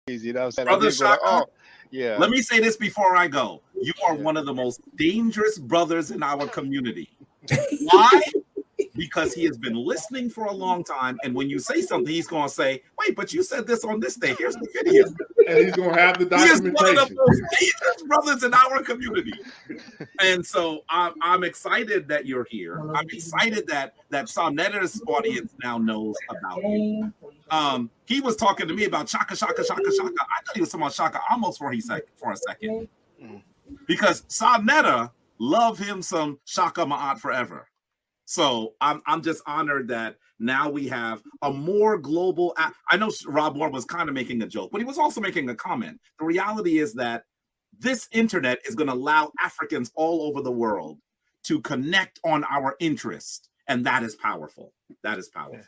You know what I'm saying? Brother Shaka, oh, yeah. Let me say this before I go. You are one of the most dangerous brothers in our community. Why? Because he has been listening for a long time, and when you say something, he's going to say, "Wait, but you said this on this day. Here's the video." And he's going to have the documentation. He is one of the most dangerous brothers in our community. And so I'm excited that you're here. I'm excited that Soneta's audience now knows about you. He was talking to me about Shaka. I thought he was talking about Shaka almost for a second. Because Soneta love him some Shaka Ma'at forever. So I'm just honored that now we have a more global. I know Rob Moore was kind of making a joke, but he was also making a comment. The reality is that this internet is going to allow Africans all over the world to connect on our interest, and that is powerful. That is powerful.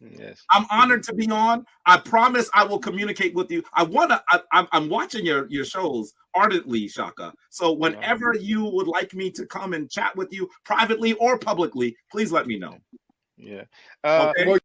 Yes. I'm honored to be on. I promise I will communicate with you. I'm watching your shows ardently, Shaka. So whenever you would like me to come and chat with you privately or publicly, please let me know. Yeah. Okay?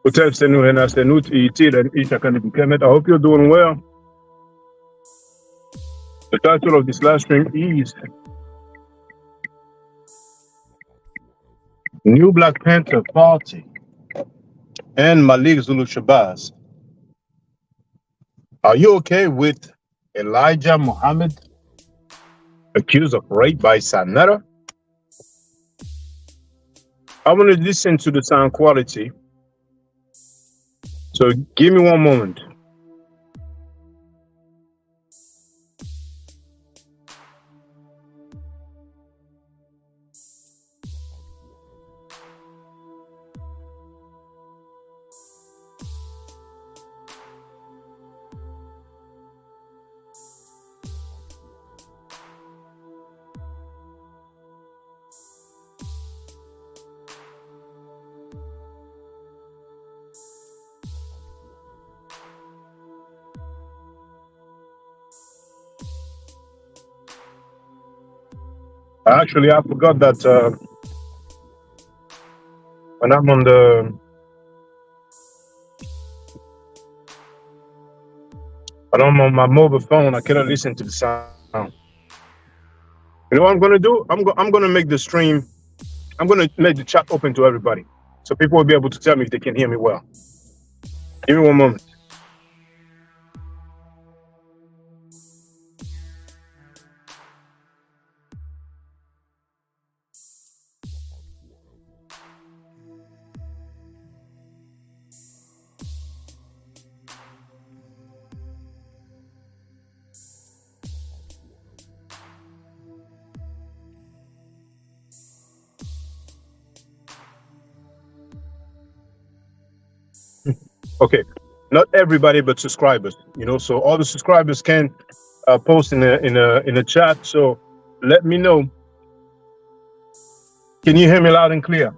Peut-être c'est nous, c'est nous, I hope you're doing well. The title of this live stream is New Black Panther Party and Malik Zulu Shabazz. Are you okay with Elijah Muhammad accused of rape by Sanetta? I want to listen to the sound quality. So give me one moment. Actually, I forgot that when I'm on my mobile phone, I cannot listen to the sound. You know what I'm gonna do? I'm gonna make the stream. I'm gonna make the chat open to everybody, so people will be able to tell me if they can hear me well. Give me one moment. Okay, not everybody, but subscribers. You know, so all the subscribers can post in the chat. So let me know. Can you hear me loud and clear?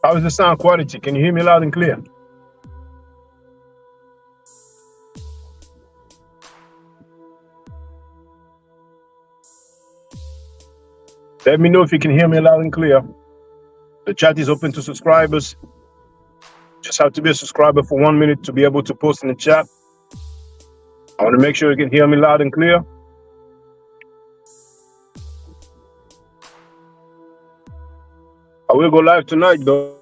How is the sound quality? Can you hear me loud and clear? Let me know if you can hear me loud and clear. The chat is open to subscribers. Just have to be a subscriber for 1 minute to be able to post in the chat. I want to make sure you can hear me loud and clear. I will go live tonight, though,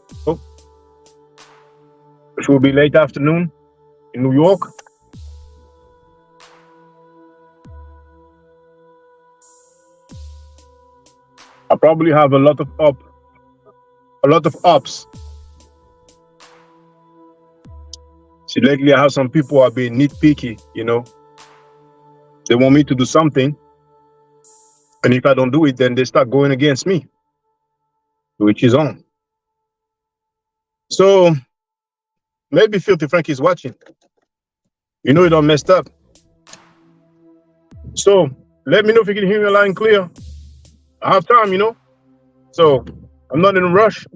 which will be late afternoon in New York. I probably have a lot of ups. See, lately I have some people who are being nitpicky, you know. They want me to do something, and if I don't do it, then they start going against me, which is on. So maybe Filthy Frank is watching. You know, it all messed up. So let me know if you can hear me loud and clear. I have time, you know. So I'm not in a rush.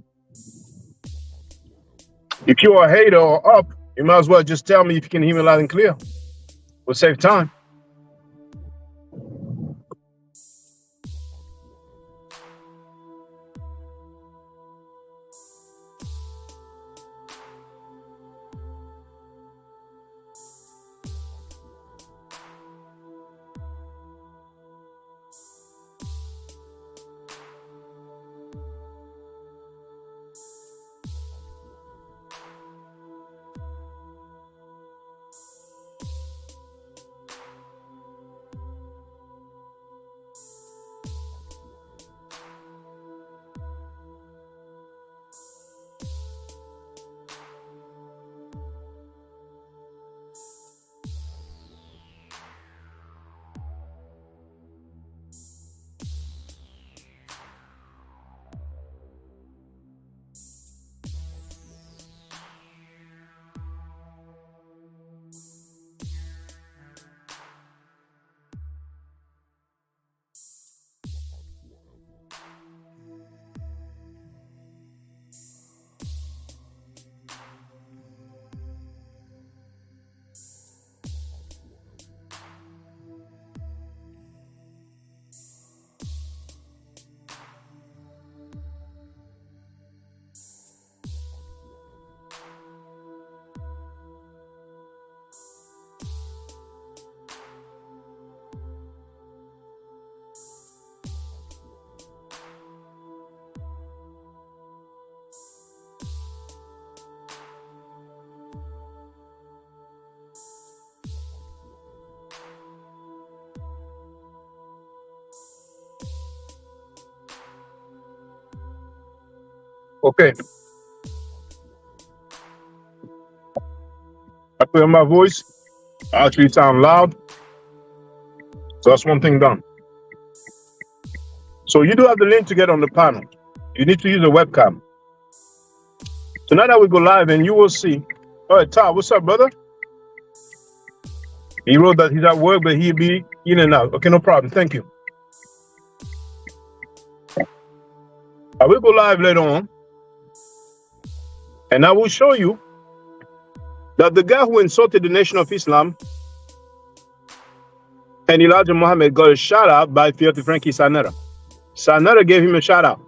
If you're a hater or up, you might as well just tell me if you can hear me loud and clear. We'll save time. Okay. I put in my voice. I actually sound loud. So that's one thing done. So you do have the link to get on the panel. You need to use a webcam. So now that we go live and you will see. All right, Todd, what's up, brother? He wrote that he's at work, but he'll be in and out. Okay, no problem. Thank you. I will go live later on. And I will show you that the guy who insulted the Nation of Islam and Elijah Muhammad got a shout out by Filthy Frankie Sanera. Sanera gave him a shout out.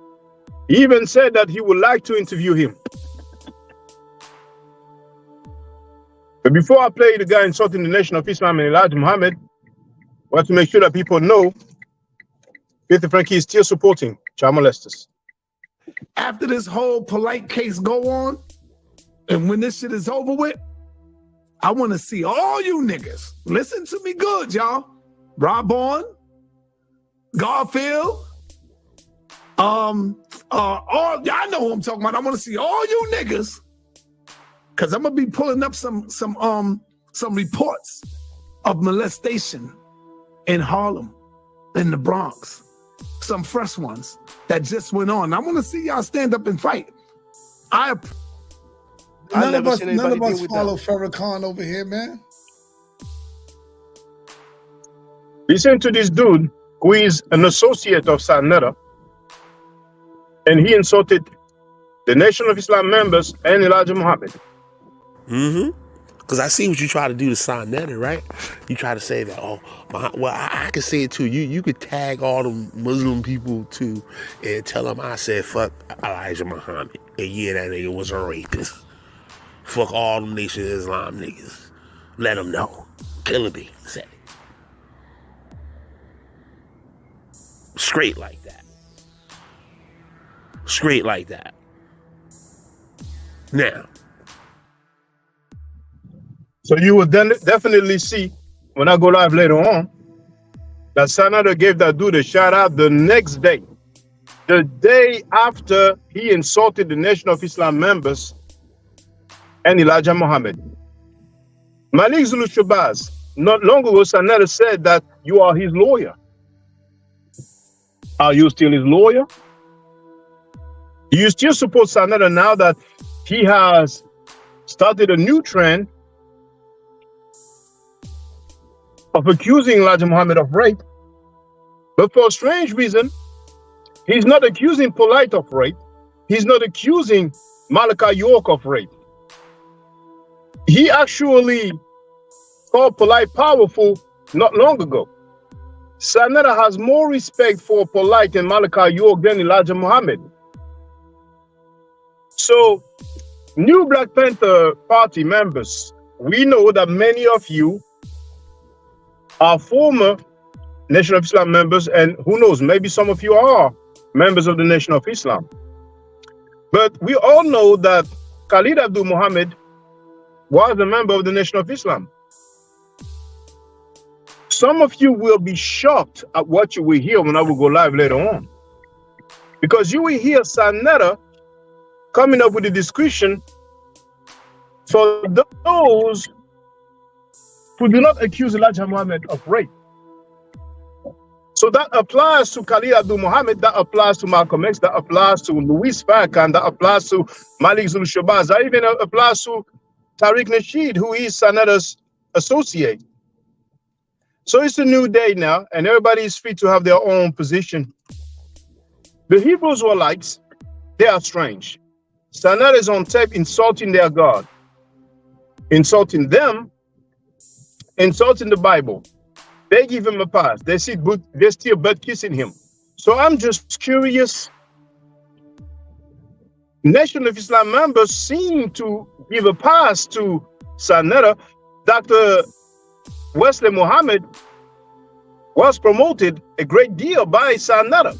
He even said that he would like to interview him. But before I play the guy insulting the Nation of Islam and Elijah Muhammad, we have to make sure that people know Filthy Frankie is still supporting child molesters. After this whole polite case go on, and when this shit is over with, I want to see all you niggas. Listen to me good, y'all. Rob on, Garfield, all y'all know who I'm talking about. I want to see all you niggas, cause I'm gonna be pulling up some reports of molestation in Harlem, in the Bronx, some fresh ones that just went on. I want to see y'all stand up and fight. None of us follow Farrakhan over here, man. Listen to this dude who is an associate of Sanera, and he insulted the Nation of Islam members and Elijah Muhammad. Because I see what you try to do to Sanera, right? You try to say that, well, I can say it too. You could tag all the Muslim people too and tell them I said fuck Elijah Muhammad. And yeah, that nigga was a rapist. Fuck all them Nation of Islam niggas. Let them know. Killer Bee said it. Straight like that. Straight like that. Now. So you will then definitely see when I go live later on that Sanera gave that dude a shout out the next day. The day after he insulted the Nation of Islam members and Elijah Muhammad. Malik Zulu Shabazz, not long ago, Sanera said that you are his lawyer. Are you still his lawyer? Do you still support Sanera now that he has started a new trend of accusing Elijah Muhammad of rape? But for a strange reason, he's not accusing Polite of rape. He's not accusing Malachi York of rape. He actually called Polite powerful not long ago. Sanera has more respect for Polite and Malachi York than Elijah Muhammad. So, new Black Panther Party members, we know that many of you are former Nation of Islam members, and who knows, maybe some of you are members of the Nation of Islam. But we all know that Khalid Abdul Muhammad was a member of the Nation of Islam. Some of you will be shocked at what you will hear when I will go live later on. Because you will hear Sanera coming up with a description for those who do not accuse Elijah Muhammad of rape. So that applies to Khalid Abdul Muhammad, that applies to Malcolm X, that applies to Louis Farrakhan, that applies to Malik Zulu Shabazz, that even applies to Tariq Nasheed, who is Sanera's associate. So it's a new day now, and everybody is free to have their own position. The Hebrews were likes, they are strange. Sanera is on tape insulting their God, insulting them, insulting the Bible. They give him a pass. They're still butt kissing him. So I'm just curious. Nation of Islam members seem to give a pass to Sanera. Dr. Wesley Muhammad was promoted a great deal by Sanera.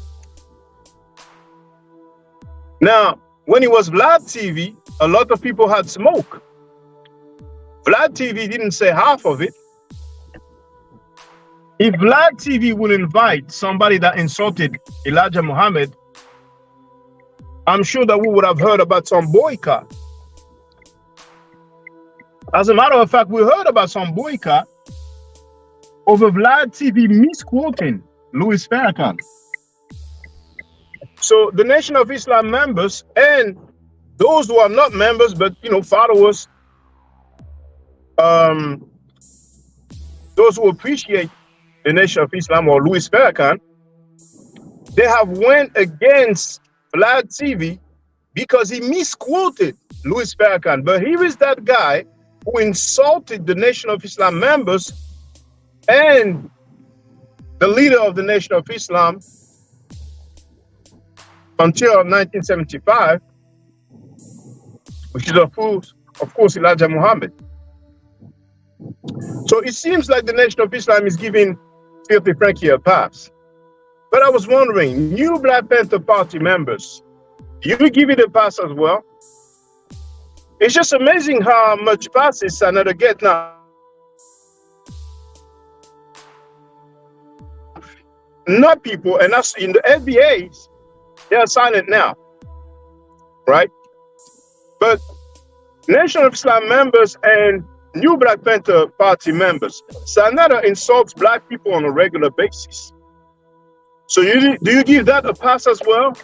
Now, when it was Vlad TV, a lot of people had smoke. Vlad TV didn't say half of it. If Blak TV will invite somebody that insulted Elijah Muhammad I'm sure that we would have heard about some boycott. As a matter of fact, we heard about some boycott over Vlad TV misquoting Louis Farrakhan. So the Nation of Islam members and those who are not members, but followers, those who appreciate the Nation of Islam or Louis Farrakhan, they have went against Vlad TV because he misquoted Louis Farrakhan. But here is that guy who insulted the Nation of Islam members and the leader of the Nation of Islam until 1975, which is of course Elijah Muhammad. So it seems like the Nation of Islam is giving Filthy Frankie a pass. But I was wondering, new Black Panther Party members, you give it a pass as well? It's just amazing how much passes Sanada get now. Not people, and that's in the FBAs, they are silent now, right? But Nation of Islam members and new Black Panther Party members, Sanada insults Black people on a regular basis. So do you give that a pass as well?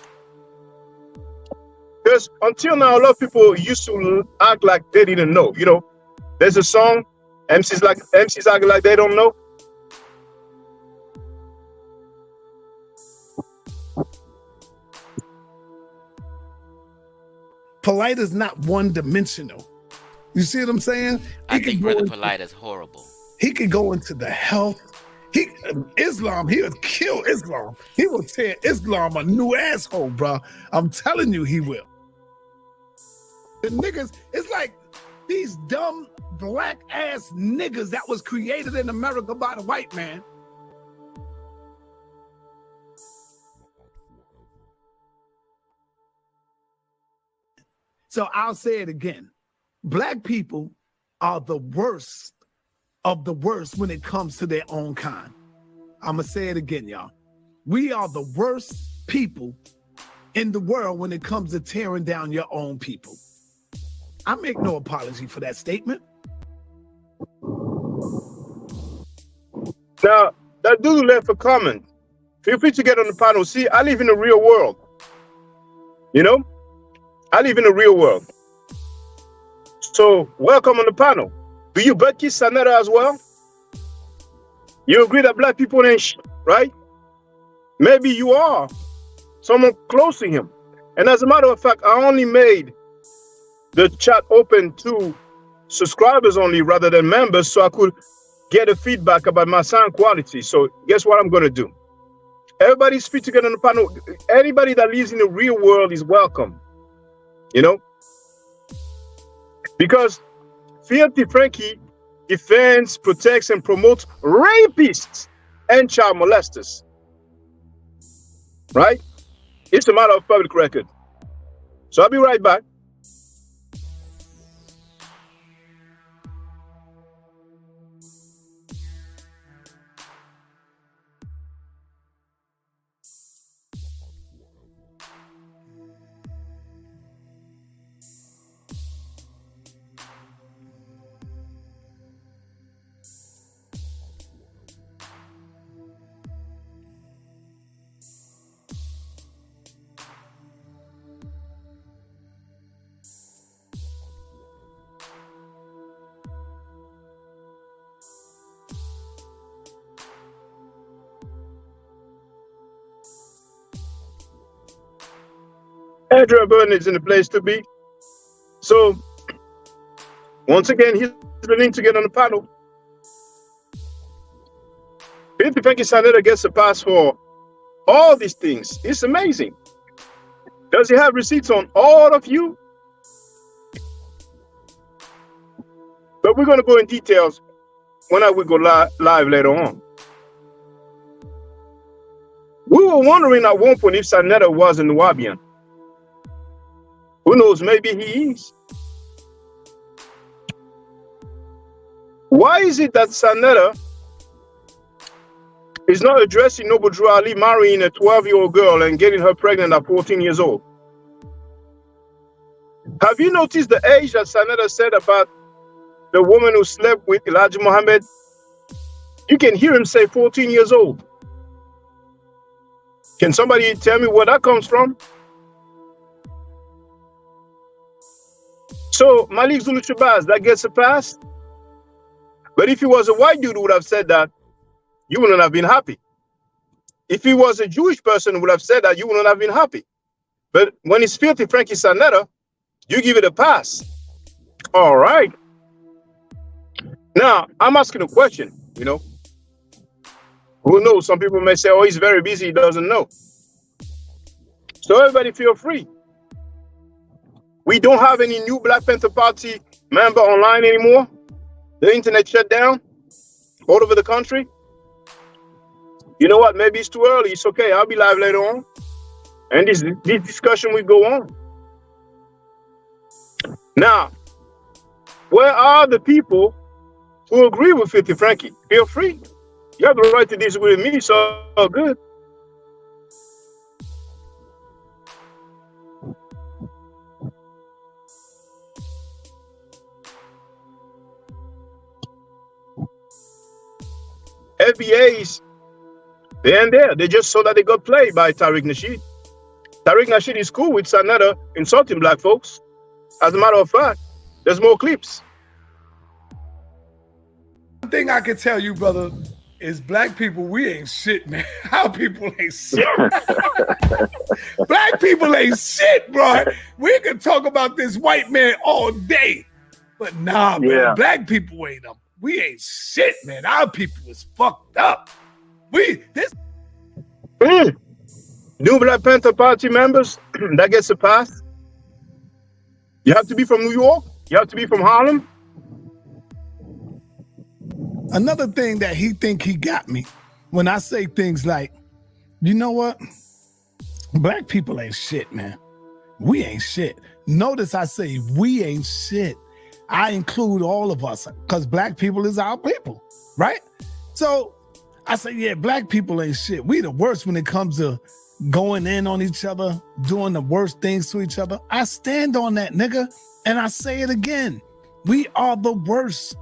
Because until now, a lot of people used to act like they didn't know. There's a song, MCs act like they don't know. Polite is not one-dimensional. You see what I'm saying? I think Brother Polite is horrible. He could go into the health. Islam, he would kill Islam. He will tear Islam a new asshole, bro. I'm telling you, he will. The niggas, it's like these dumb black ass niggas that was created in America by the white man. So I'll say it again. Black people are the worst of the worst when it comes to their own kind. I'm going to say it again, y'all. We are the worst people in the world when it comes to tearing down your own people. I make no apology for that statement. Now, that dude left a comment. Feel free to get on the panel. See, I live in the real world. I live in the real world. So, welcome on the panel. Do you butt kiss Sanada as well? You agree that Black people ain't shit, right? Maybe you are someone close to him. And as a matter of fact, I only made the chat open to subscribers only rather than members so I could get a feedback about my sound quality. So guess what I'm going to do? Everybody's free to get on the panel. Anybody that lives in the real world is welcome. Because Filthy Frankie defends, protects, and promotes rapists and child molesters. Right? It's a matter of public record. So I'll be right back. Andrew Burton is in the place to be. So, once again, here's the link to get on the panel. Filthy Frankie Sanada gets a pass for all these things. It's amazing. Does he have receipts on all of you? But we're going to go in details when I will go live later on. We were wondering at one point if Sanada was a Nubian. Who knows, maybe he is. Why is it that Sanada is not addressing Noble Drew Ali marrying a 12-year-old girl and getting her pregnant at 14 years old? Have you noticed the age that Sanetta said about the woman who slept with Elijah Muhammad? You can hear him say 14 years old. Can somebody tell me where that comes from? So Malik Zulu Shabazz, that gets a pass. But if he was a white dude who would have said that, you wouldn't have been happy. If he was a Jewish person who would have said that, you wouldn't have been happy. But when it's Filthy Frankie Sanetta, you give it a pass. All right. Now, I'm asking a question, you know. Who knows? Some people may say, oh, he's very busy, he doesn't know. So everybody feel free. We don't have any new Black Panther Party member online anymore. The internet shut down all over the country. You know what? Maybe it's too early. It's okay. I'll be live later on. And this discussion will go on. Now, where are the people who agree with Filthy Frankie? Feel free. You have the right to disagree with me, so good. FBAs, they're in there. They just saw that they got played by Tariq Nasheed. Tariq Nasheed is cool with Sanetta insulting black folks. As a matter of fact, there's more clips. One thing I can tell you, brother, is black people, we ain't shit, man. Our people ain't shit. Black people ain't shit, bro. We can talk about this white man all day. But nah, man, black people ain't them. We ain't shit, man. Our people is fucked up. New Black Panther Party members, that gets a pass. You have to be from New York. You have to be from Harlem. Another thing that he think he got me when I say things like, you know what? Black people ain't shit, man. We ain't shit. Notice I say we ain't shit. I include all of us because black people is our people, right? So I say, yeah, black people ain't shit. We the worst when it comes to going in on each other, doing the worst things to each other. I stand on that, nigga. And I say it again. We are the worst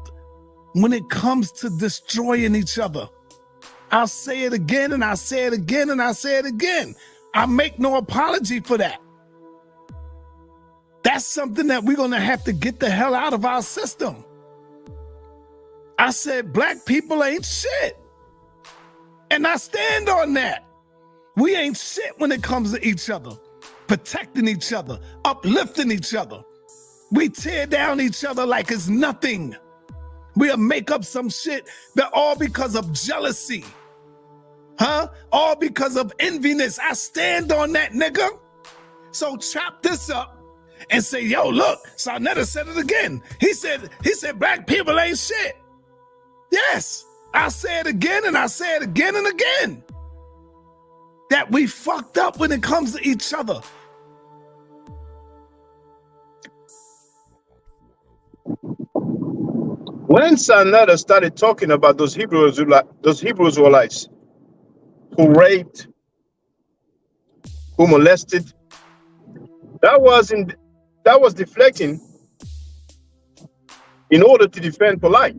when it comes to destroying each other. I'll say it again and I say it again and I say it again. I make no apology for that. That's something that we're going to have to get the hell out of our system. I said black people ain't shit. And I stand on that. We ain't shit when it comes to each other, protecting each other, uplifting each other. We tear down each other like it's nothing. We'll make up some shit, but all because of jealousy. Huh? All because of enviness. I stand on that, nigga. So chop this up and say, yo, look, Sanetta said it again. He said black people ain't shit. Yes, I say it again and I say it again and again. That we fucked up when it comes to each other. When Sanetta started talking about those Hebrew Israelites who raped, who molested, that was deflecting in order to defend Polite.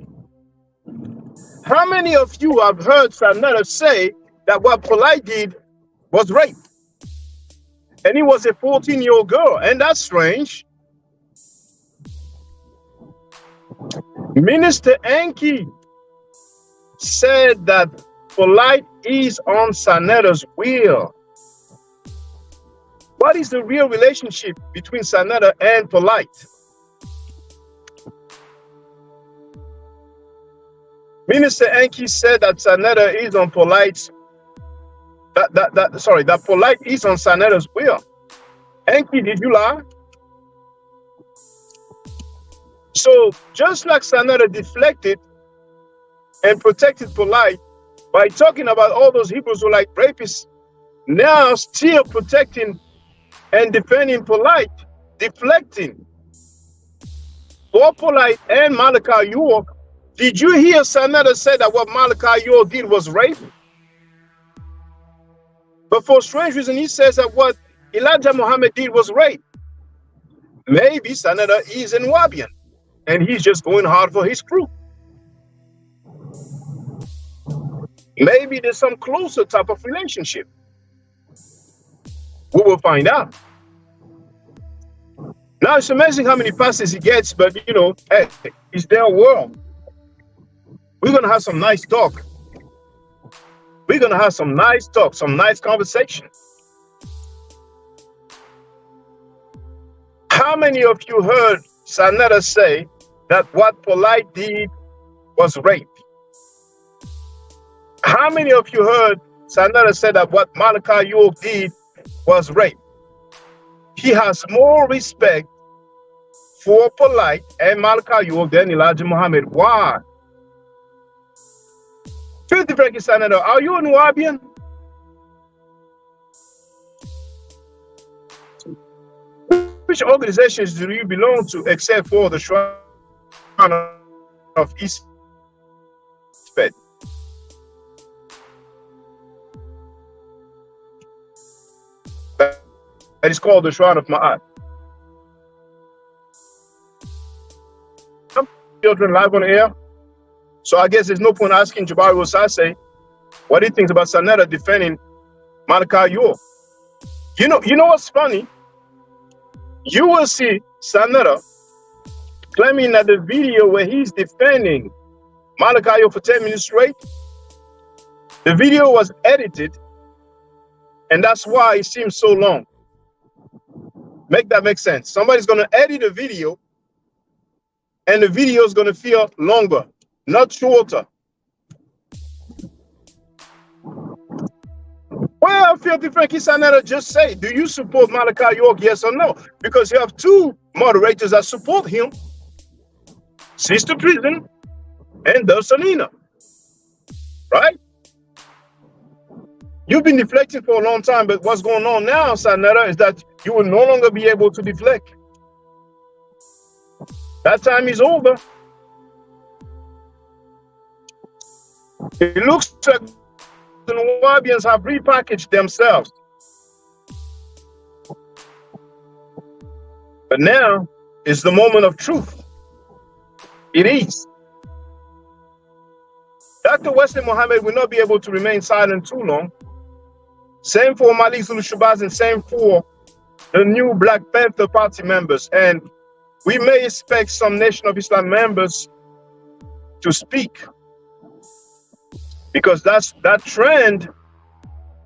How many of you have heard Sanetta say that what Polite did was rape? And he was a 14-year-old girl, and that's strange. Minister Enki said that Polite is on Sanetta's will. What is the real relationship between Sanetta and Polite? Minister Enki said that Sanetta is on Polite's that Polite is on Sanetta's will. Enki, did you lie? So just like Sanetta deflected and protected Polite by talking about all those Hebrews who like rapists, now still protecting and defending Polite, deflecting. For Polite and Malachi York, did you hear Sanetta say that what Malachi York did was rape? But for strange reason, he says that what Elijah Muhammad did was rape. Maybe Senator is in Wabian and he's just going hard for his crew. Maybe there's some closer type of relationship. We will find out. Now it's amazing how many passes he gets, but you know, hey, it's their world. We're gonna have some nice talk. We're gonna have some nice talk, some nice conversation. How many of you heard Sanetta say that what Polite did was rape? How many of you heard Sanetta say that what Malachi York did was rape? He has more respect for Polite and Malachi York than Elijah Muhammad. Why? Filthy Frankie Sanetta, are you a Nubian? Which organizations do you belong to except for the Shrine of East Fed? That is called the Shrine of Ma'at. Some children live on the air. So I guess there's no point asking Jabari Osase what he thinks about Sanetta defending Malachi York. You know what's funny? You will see Sanetta claiming that the video where he's defending Malachi York for 10 minutes straight, the video was edited, and that's why it seems so long. Make that make sense. Somebody's going to edit a video, and the video is going to feel longer, not shorter. Well, Filthy Frankie Sanetta, just say, do you support Malachi York, yes or no? Because you have two moderators that support him, Sister Prison and Dulcinina, right? You've been deflecting for a long time, but what's going on now, Sanetta, is that you will no longer be able to deflect. That time is over. It looks like the Nubians have repackaged themselves. But now is the moment of truth. It is. Dr. Wesley Muhammad will not be able to remain silent too long. Same for Malik, Zulu, Shabazz, and same for the new Black Panther Party members. And we may expect some Nation of Islam members to speak, because that trend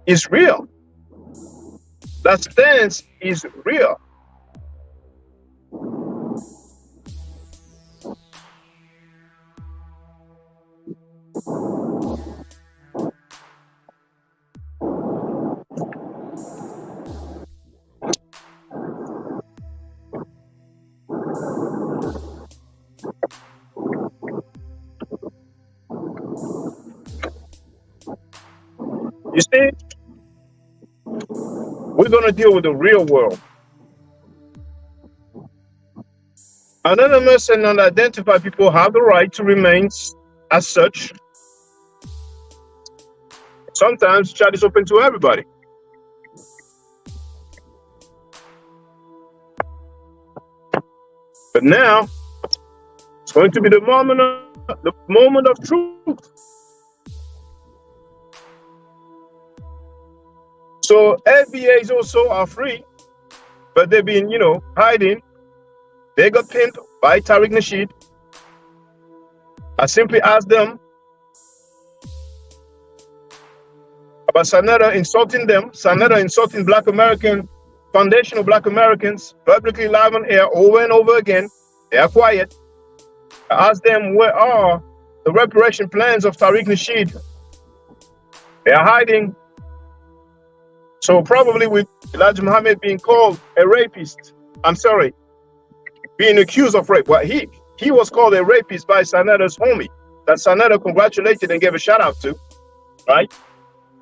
is real. That stance is real. You see, we're going to deal with the real world. Anonymous and unidentified people have the right to remain as such. Sometimes chat is open to everybody. But now, it's going to be the moment of truth. So FBAs also are free, but they've been, hiding. They got pinned by Tariq Nasheed. I simply asked them about Sanetta insulting them, Sanetta insulting Black American, foundational Black Americans, publicly live on air over and over again. They are quiet. I asked them, where are the reparation plans of Tariq Nasheed? They are hiding. So probably with Elijah Muhammad being called a rapist, being accused of rape. Well, he was called a rapist by Sanetta's homie that Sanetta congratulated and gave a shout out to, right?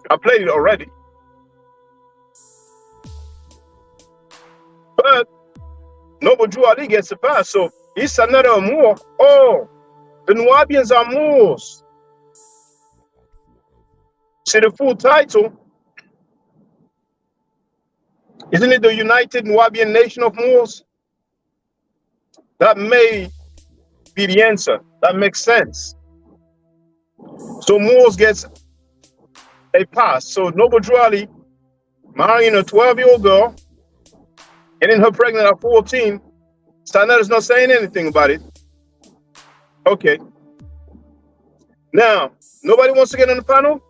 I played it already. But Noble Drew Ali gets a pass. So is Sanetta a Moor? Oh, the Nubians are Moors. See the full title. Isn't it the United Nubian Nation of Moors? That may be the answer. That makes sense. So Moors gets a pass. So Noble Drew marrying a 12-year-old girl, getting her pregnant at 14. Sanetta is not saying anything about it. Okay. Now, nobody wants to get on the panel?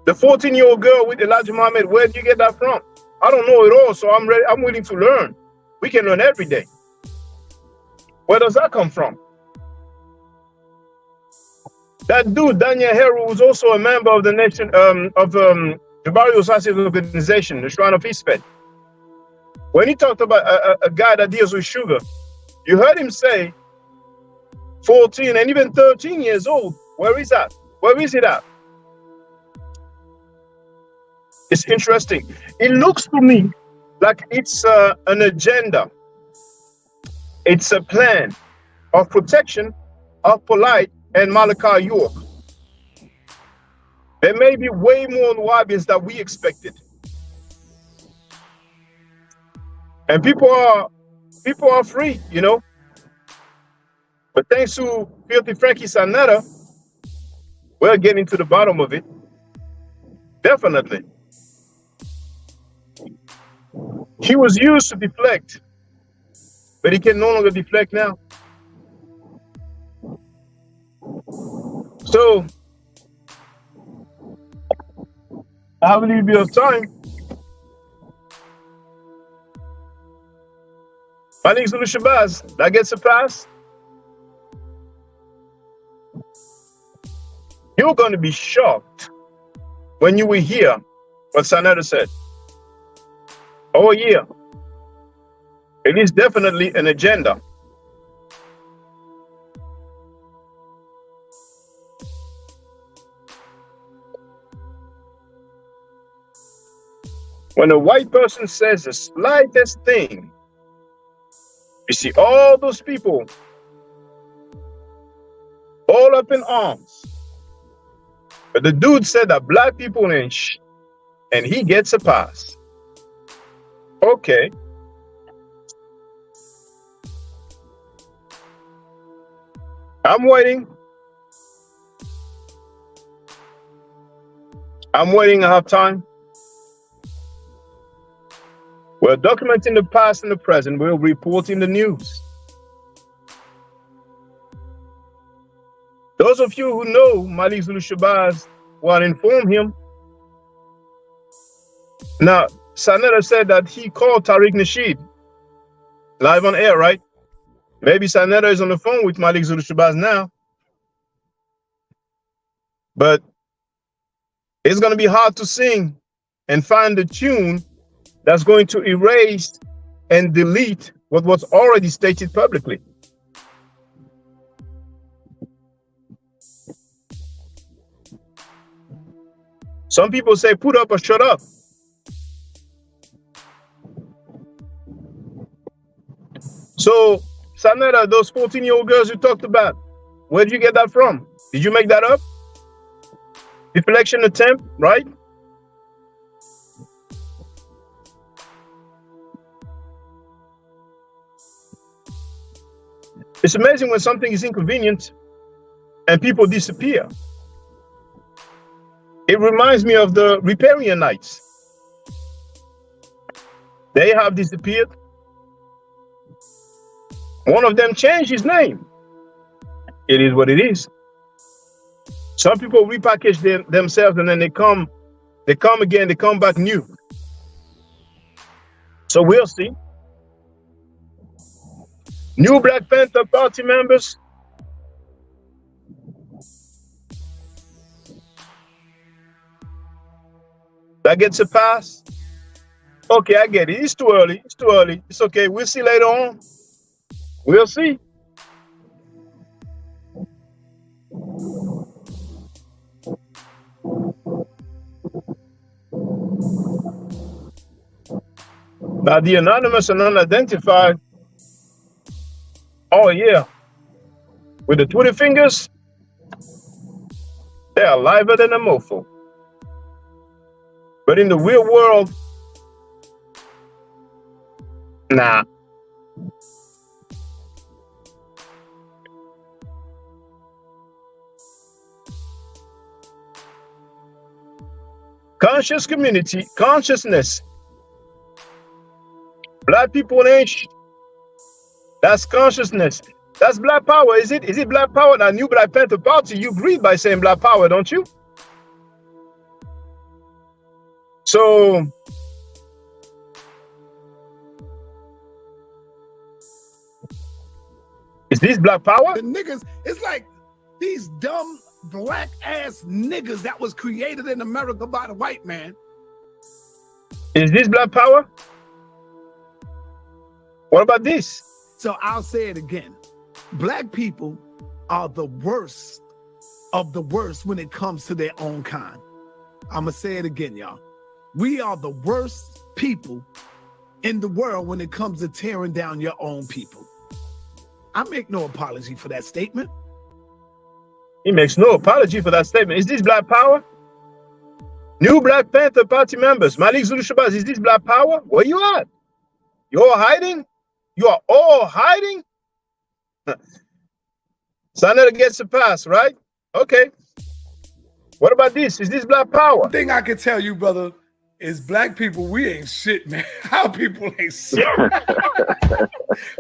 The 14-year-old girl with Elijah Muhammad, where did you get that from? I don't know it all, so I'm ready. I'm willing to learn. We can learn every day. Where does that come from? That dude, Daniel Heru, was also a member of the nation the Barrio Society organization, the Shrine of Ispet. When he talked about a guy that deals with sugar, you heard him say 14 and even 13 years old. Where is that? Where is it at? It's interesting. It looks to me like it's an agenda. It's a plan of protection of Polite and Malachi York. There may be way more Wahabians than we expected. And people are free, you know. But thanks to Filthy Frankie Sanetta, we're getting to the bottom of it. Definitely. He was used to deflect, but he can no longer deflect now. So, I have a little bit of time. Malik Zulu Shabazz, that gets a pass. You're going to be shocked when you will hear what Sanetta said. Oh, yeah. It is definitely an agenda. When a white person says the slightest thing, you see all those people all up in arms. But the dude said that black people ain't shit, and he gets a pass. Okay. I'm waiting. I have time. We're documenting the past and the present. We're reporting the news. Those of you who know Malik Zulu Shabazz will inform him. Now, Sanetta said that he called Tariq Nasheed live on air, right? Maybe Sanetta is on the phone with Malik Zulu Shabazz now. But it's going to be hard to sing and find the tune that's going to erase and delete what was already stated publicly. Some people say, put up or shut up. So, Sanetta, those 14-year-old girls you talked about, where did you get that from? Did you make that up? Deflection attempt, right? It's amazing when something is inconvenient and people disappear. It reminds me of the Riparian Knights. They have disappeared. One of them changed his name. It is what it is. Some people repackage themselves and then they come again, they come back new. So we'll see. New Black Panther Party members. That gets a pass. Okay, I get it. It's too early. It's too early. It's okay. We'll see later on. We'll see. Now, the anonymous and unidentified, oh yeah, with the 20 fingers, they are liver than a mofo. But in the real world, nah. Conscious community, consciousness. Black people ain't that's consciousness. That's Black Power, is it? Is it Black Power? That new Black Panther Party, you agreed by saying Black Power, don't you? So, is this Black Power? The niggas, it's like these dumb black ass niggas that was created in America by the white man. Is this Black Power? What about this? So I'll say it again. Black people are the worst of the worst when it comes to their own kind. I'm going to say it again, y'all. We are the worst people in the world when it comes to tearing down your own people. I make no apology for that statement. He makes no apology for that statement. Is this Black Power? New Black Panther Party members, Malik, Zulu, Shabazz, is this Black Power? Where you at? You all hiding? You are all hiding? Sanada gets a pass, right? Okay. What about this? Is this Black Power? The thing I can tell you, brother, is black people, we ain't shit, man. Our people ain't shit.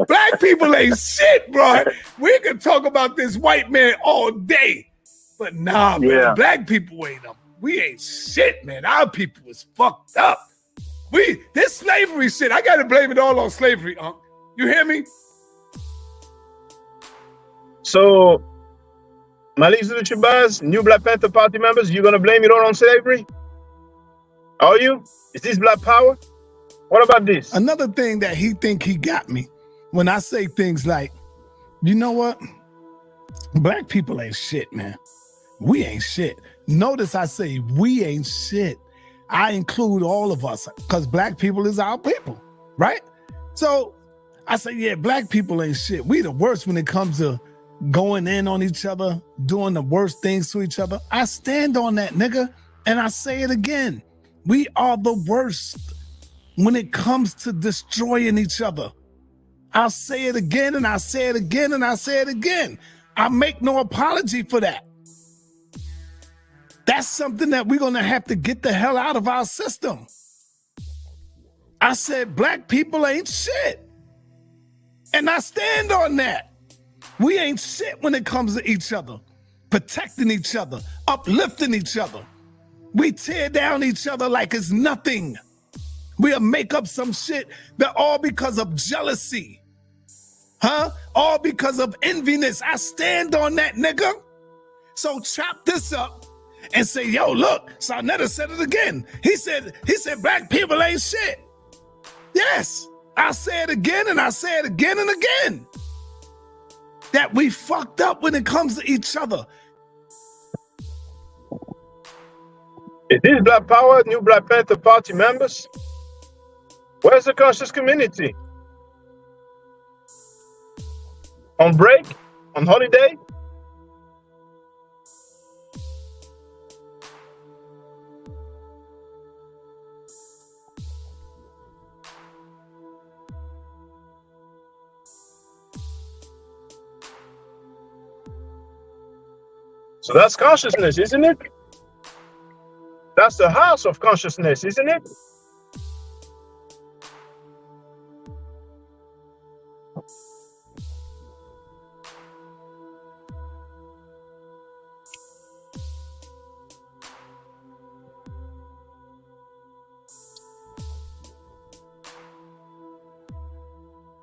Black people ain't shit, bro. We can talk about this white man all day, but nah, man, black people ain't them. We ain't shit, man. Our people is fucked up. This slavery shit, I gotta blame it all on slavery, Unc. You hear me? So, Malik, Zulu, Shabazz, new Black Panther Party members, you're gonna blame it all on slavery? Are you? Is this Black Power? What about this? Another thing that he think he got me when I say things like, you know what? Black people ain't shit, man. We ain't shit. Notice I say we ain't shit. I include all of us because black people is our people, right? So I say, yeah, black people ain't shit. We the worst when it comes to going in on each other, doing the worst things to each other. I stand on that, nigga, and I say it again. We are the worst when it comes to destroying each other. I'll say it again, and I say it again, and I say it again. I make no apology for that. That's something that we're going to have to get the hell out of our system. I said black people ain't shit. And I stand on that. We ain't shit when it comes to each other, protecting each other, uplifting each other. We tear down each other like it's nothing. We'll make up some shit that all because of jealousy. Huh? All because of enviness. I stand on that, nigga. So chop this up and say, yo, look, Sarnetta said it again. He said black people ain't shit. Yes, I say it again and I say it again and again. That we fucked up when it comes to each other. Is this Black Power, new Black Panther Party members? Where's the conscious community? On break? On holiday? So that's consciousness, isn't it? That's the house of consciousness, isn't it?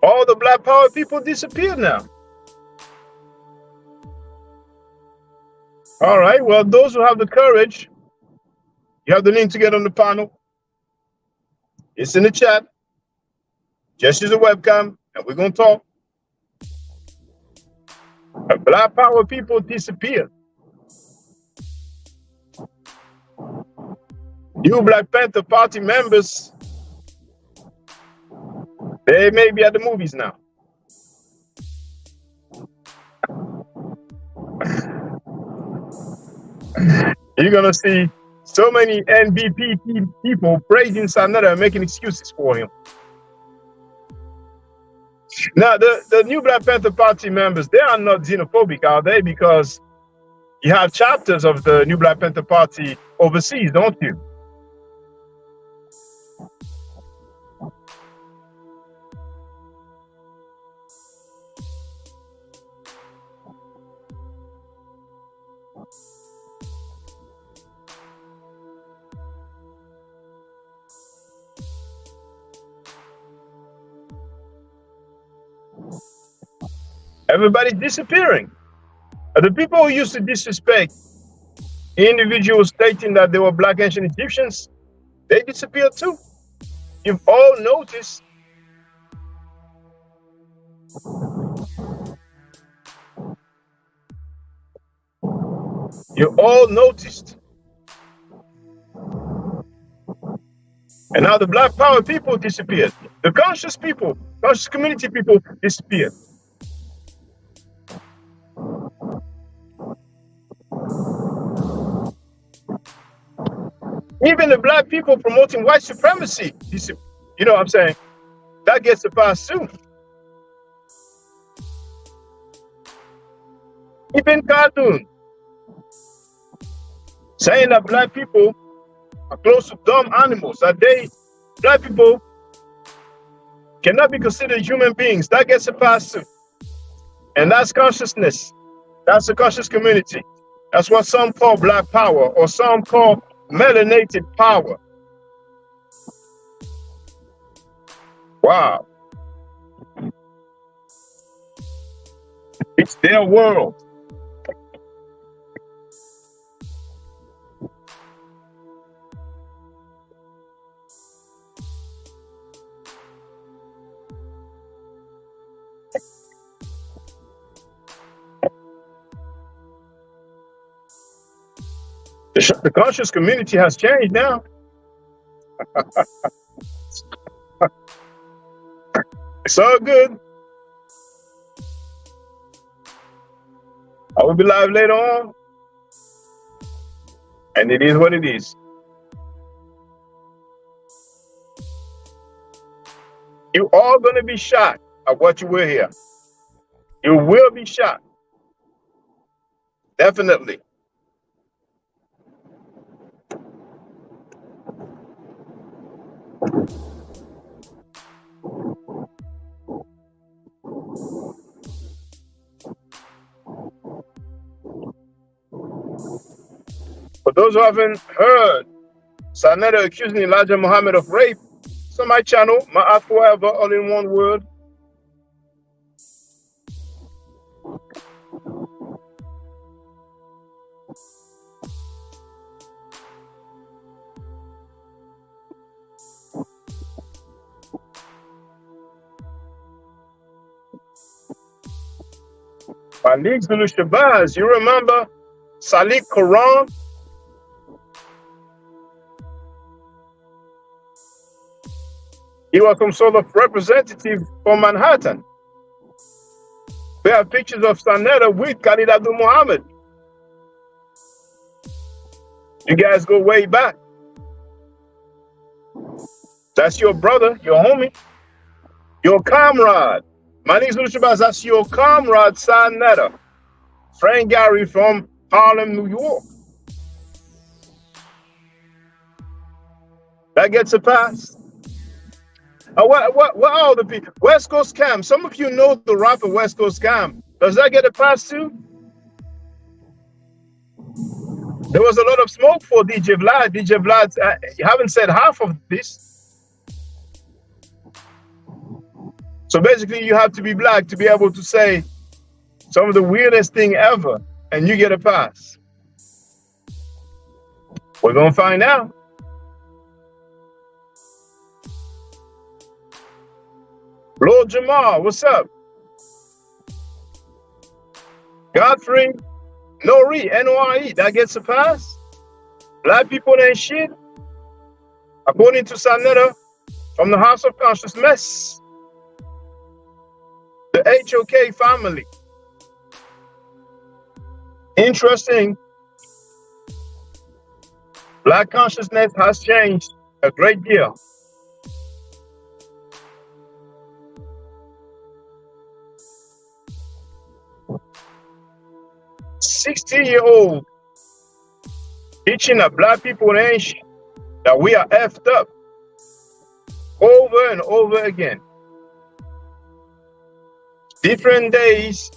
All the Black Power people disappeared now. All right, well, those who have the courage, you have the link to get on the panel. It's in the chat. Just use a webcam, and we're going to talk. Black Power people disappeared. New Black Panther Party members, they may be at the movies now. You're going to see so many NBP people praising Sanada and making excuses for him. Now, the new Black Panther Party members, they are not xenophobic, are they? Because you have chapters of the new Black Panther Party overseas, don't you? Everybody's disappearing. And the people who used to disrespect individuals stating that they were black ancient Egyptians, they disappeared too. You've all noticed. You all noticed. And now the black power people disappeared. The conscious people, conscious community people disappeared. Even the black people promoting white supremacy, you know what I'm saying? That gets a pass too. Even cartoon saying that black people are close to dumb animals, that black people cannot be considered human beings. That gets a pass too. And that's consciousness. That's a conscious community. That's what some call black power, or some call melanated power. Wow. It's their world. The conscious community has changed now. It's all good. I will be live later on. And it is what it is. You are going to be shocked at what you will hear. You will be shocked. Definitely. For those who haven't heard, Sanetta accusing Elijah Muhammad of rape. It's on my channel, Ma'af forever, all in one word. Malik Zulu Shabazz, you remember Salik Quran? He was some sort of representative from Manhattan. We have pictures of Sanetta with Khalid Abdul Muhammad. You guys go way back. That's your brother, your homie, your comrade. Malik Zulu Shabazz, that's your comrade, Sanetta. Frank Gary from Harlem, New York. That gets a pass. What are the people? West Coast Scam. Some of you know the rapper West Coast Scam. Does that get a pass too? There was a lot of smoke for DJ Vlad. DJ Vlad, you haven't said half of this. So basically, you have to be black to be able to say some of the weirdest thing ever, and you get a pass. We're gonna find out. Lord Jamal, what's up? Godfrey, Nori, N-O-R-E, that gets a pass? Black people ain't shit? According to Sanetta, from the House of Conscious Mess, the HOK family. Interesting. Black consciousness has changed a great deal. "60-year-old teaching that black people ain't shit, that we are effed up," over and over again. Different days,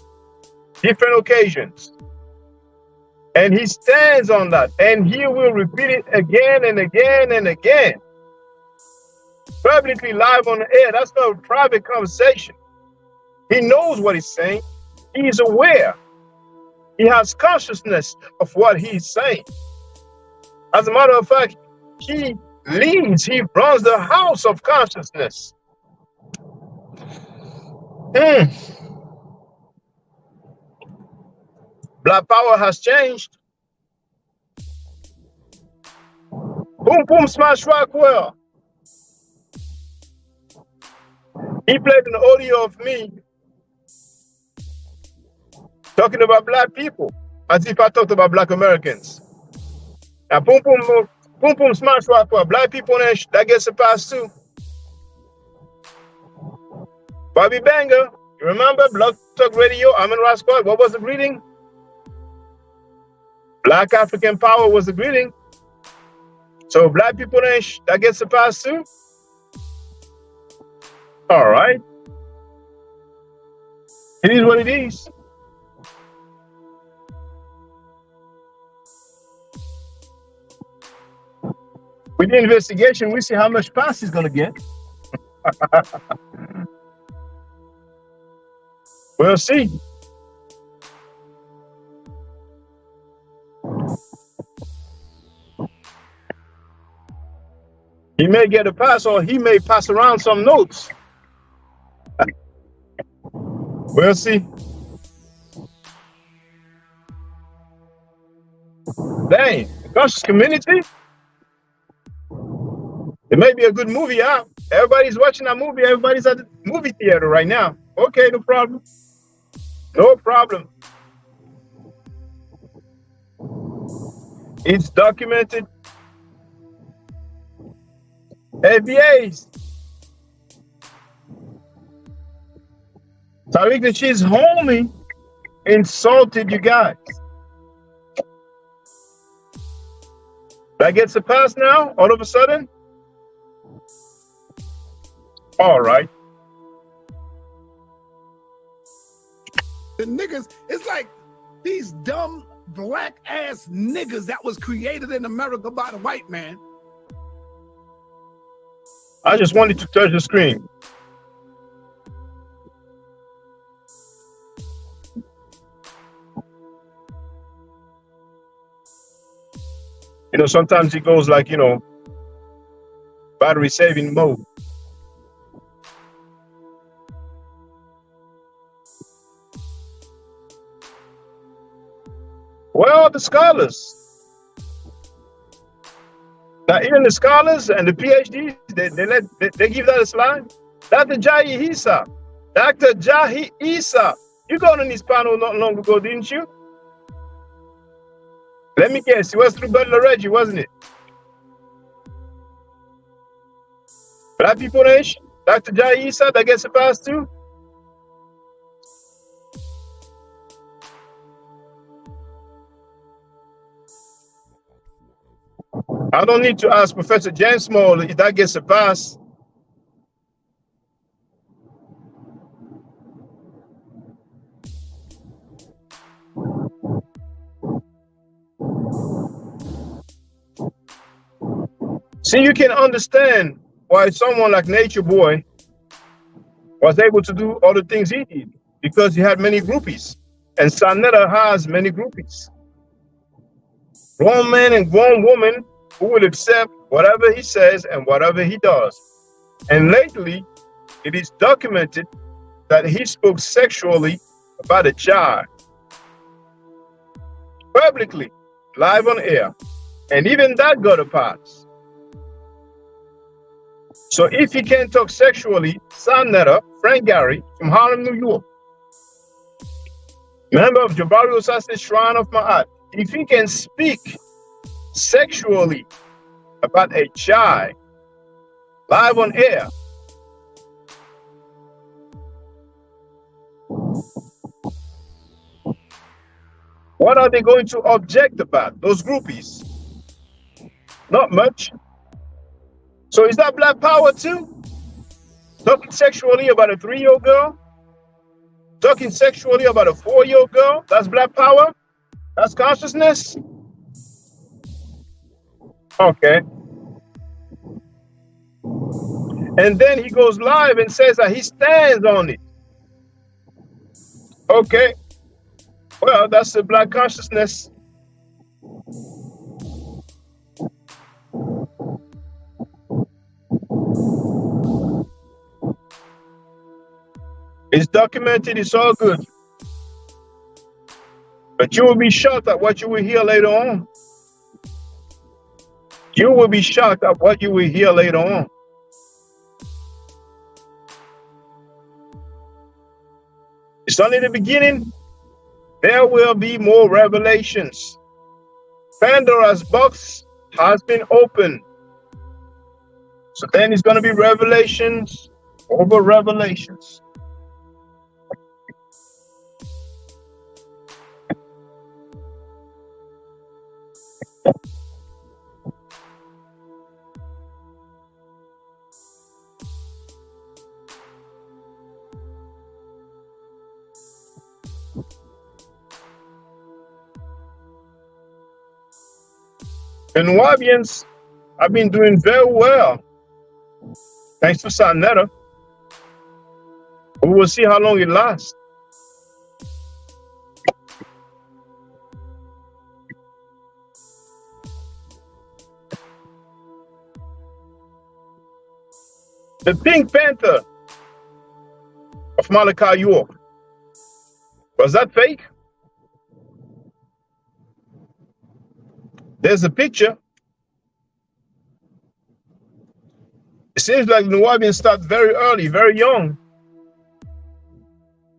different occasions. And he stands on that, and he will repeat it again and again and again. Publicly, live on the air. That's not a private conversation. He knows what he's saying. He is aware. He has consciousness of what he's saying. As a matter of fact, he leads, he runs the house of consciousness. Black power has changed. Boom Boom Smash Rockwell. He played an audio of me talking about black people as if I talked about black Americans. Now, Boom Boom Smash Rockwell. Black people that gets a pass too. Bobby Banger, you remember Blog Talk Radio? Amin Rascal. What was the greeting? Black African power was the greeting. So black people that gets a pass too. All right. It is what it is. With the investigation, we see how much pass he's going to get. We'll see. He may get a pass or he may pass around some notes. We'll see. Dang, the conscious community. It may be a good movie out. Everybody's watching that movie. Everybody's at the movie theater right now. Okay, no problem. No problem. It's documented. FBAs. Tariq the Cheese homie insulted you guys. That gets a pass now, all of a sudden? All right. The niggas, it's like these dumb black ass niggas that was created in America by the white man. I just wanted to touch the screen. You know, sometimes it goes like, you know, battery saving mode. Well, the scholars. Now, even the scholars and the PhDs, they give that a slide. Dr. Jahi Issa. Dr. Jahi Issa. You got on this panel not long ago, didn't you? Let me guess, it was through Butler Reggie, wasn't it? Black people nation, Dr. Jahi Issa, that gets a pass too? I don't need to ask Professor James Small if that gets a pass. See, you can understand why someone like Nature Boy was able to do all the things he did, because he had many groupies, and Sanetta has many groupies. Grown man and grown woman who will accept whatever he says and whatever he does. And lately, it is documented that he spoke sexually about a child. Publicly, live on air. And even that got a pass. So if he can talk sexually, Sanetta, Frank Gary from Harlem, New York, member of Jabari Osas's Shrine of Ma'at, if he can speak sexually about a child live on air, what are they going to object about, those groupies? Not much. So is that black power too? Talking sexually about a 3-year-old girl? Talking sexually about a 4-year-old girl? That's black power? That's consciousness? Okay. And then he goes live and says that he stands on it. Okay, Well, that's the black consciousness. It's documented, it's all good. But you will be shocked at what you will hear later on. You will be shocked at what you will hear later on. It's only the beginning. There will be more revelations. Pandora's box has been opened. So then it's going to be revelations over revelations. And Nubians have been doing very well, thanks to Sanetta. We will see how long it lasts. The Pink Panther of Malachi York, was that fake? There's a picture. It seems like the Nubians start very early, very young,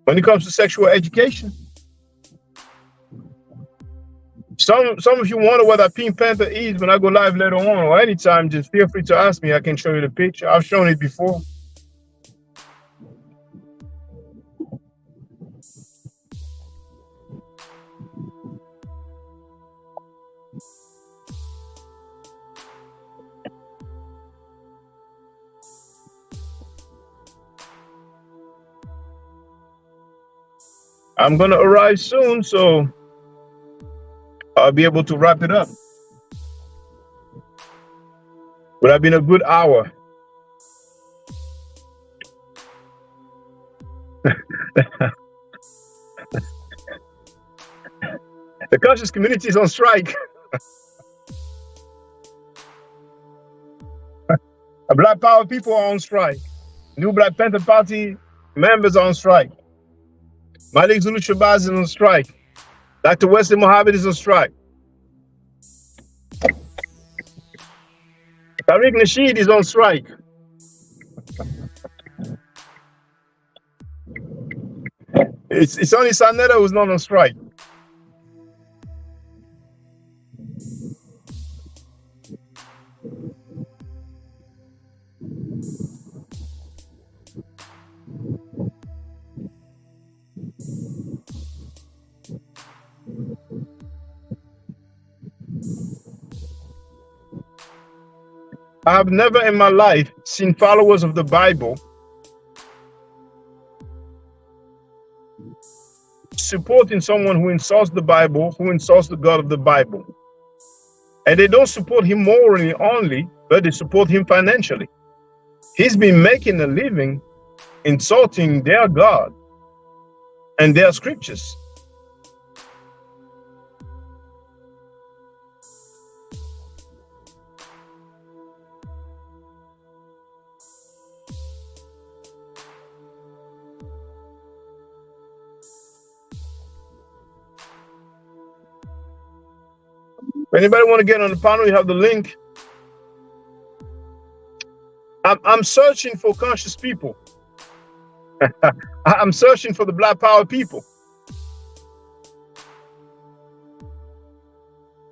when it comes to sexual education. Some of you wonder what that Pink Panther is. When I go live later on or anytime, just feel free to ask me. I can show you the picture. I've shown it before. I'm going to arrive soon, so I'll be able to wrap it up. Would have been a good hour. The conscious community is on strike. Black Power people are on strike. New Black Panther Party members are on strike. Malik Zulu Shabazz is on strike. Dr. Wesley Mohammed is on strike. Tariq Nasheed is on strike. It's only Sanetta who's not on strike. I have never in my life seen followers of the Bible supporting someone who insults the Bible, who insults the God of the Bible. And they don't support him morally only, but they support him financially. He's been making a living insulting their God and their scriptures. If anybody want to get on the panel, you have the link. I'm searching for conscious people. I'm searching for the Black Power people.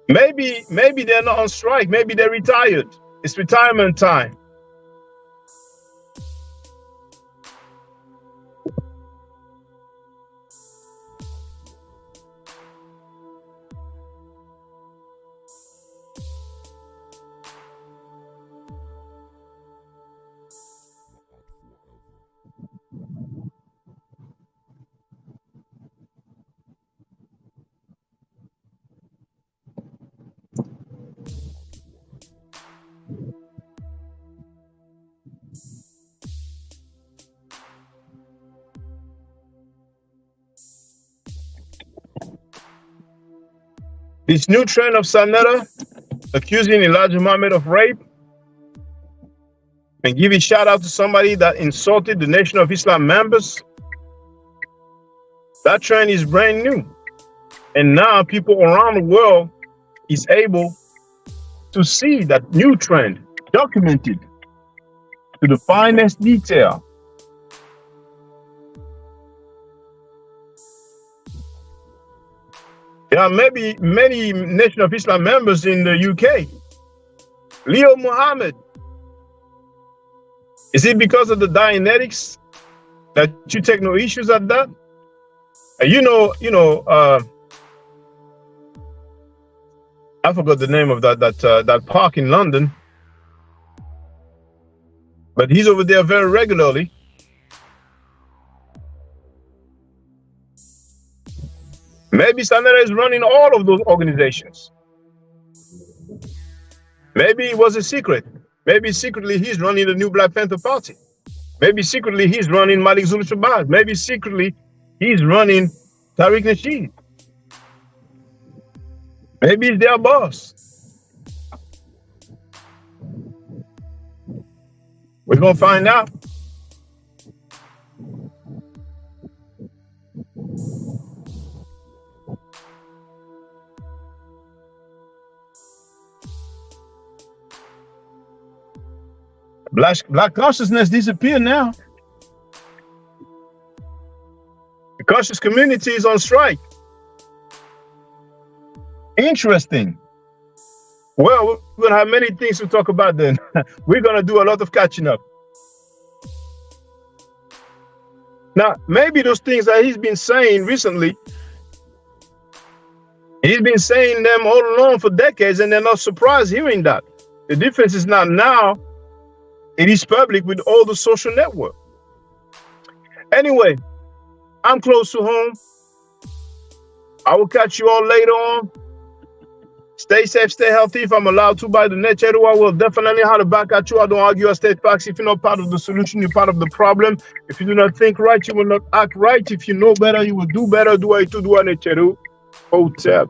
Maybe they're not on strike. Maybe they're retired. It's retirement time. This new trend of Sanetta accusing Elijah Muhammad of rape and giving shout out to somebody that insulted the Nation of Islam members, that trend is brand new. And now people around the world is able to see that new trend documented to the finest detail. There are maybe many Nation of Islam members in the UK. Leo Muhammad. Is it because of the Dianetics that you take no issues at that? I forgot the name of that park in London, but he's over there very regularly. Maybe Sanetta is running all of those organizations. Maybe it was a secret. Maybe secretly he's running the new Black Panther Party. Maybe secretly he's running Malik Zulu Shabazz. Maybe secretly he's running Tariq Nasheed. Maybe he's their boss. We're going to find out. Black consciousness disappeared now. The conscious community is on strike. Interesting. Well, we're going to have many things to talk about then. We're going to do a lot of catching up. Now, maybe those things that he's been saying recently, he's been saying them all along for decades, and they're not surprised hearing that. The difference is not now. It is public with all the social network. Anyway, I'm close to home. I will catch you all later on. Stay safe, stay healthy. If I'm allowed to by the net, I will definitely have to back at you. I don't argue or state facts. If you're not part of the solution, you're part of the problem. If you do not think right, you will not act right. If you know better, you will do better. Do I to do an hotel.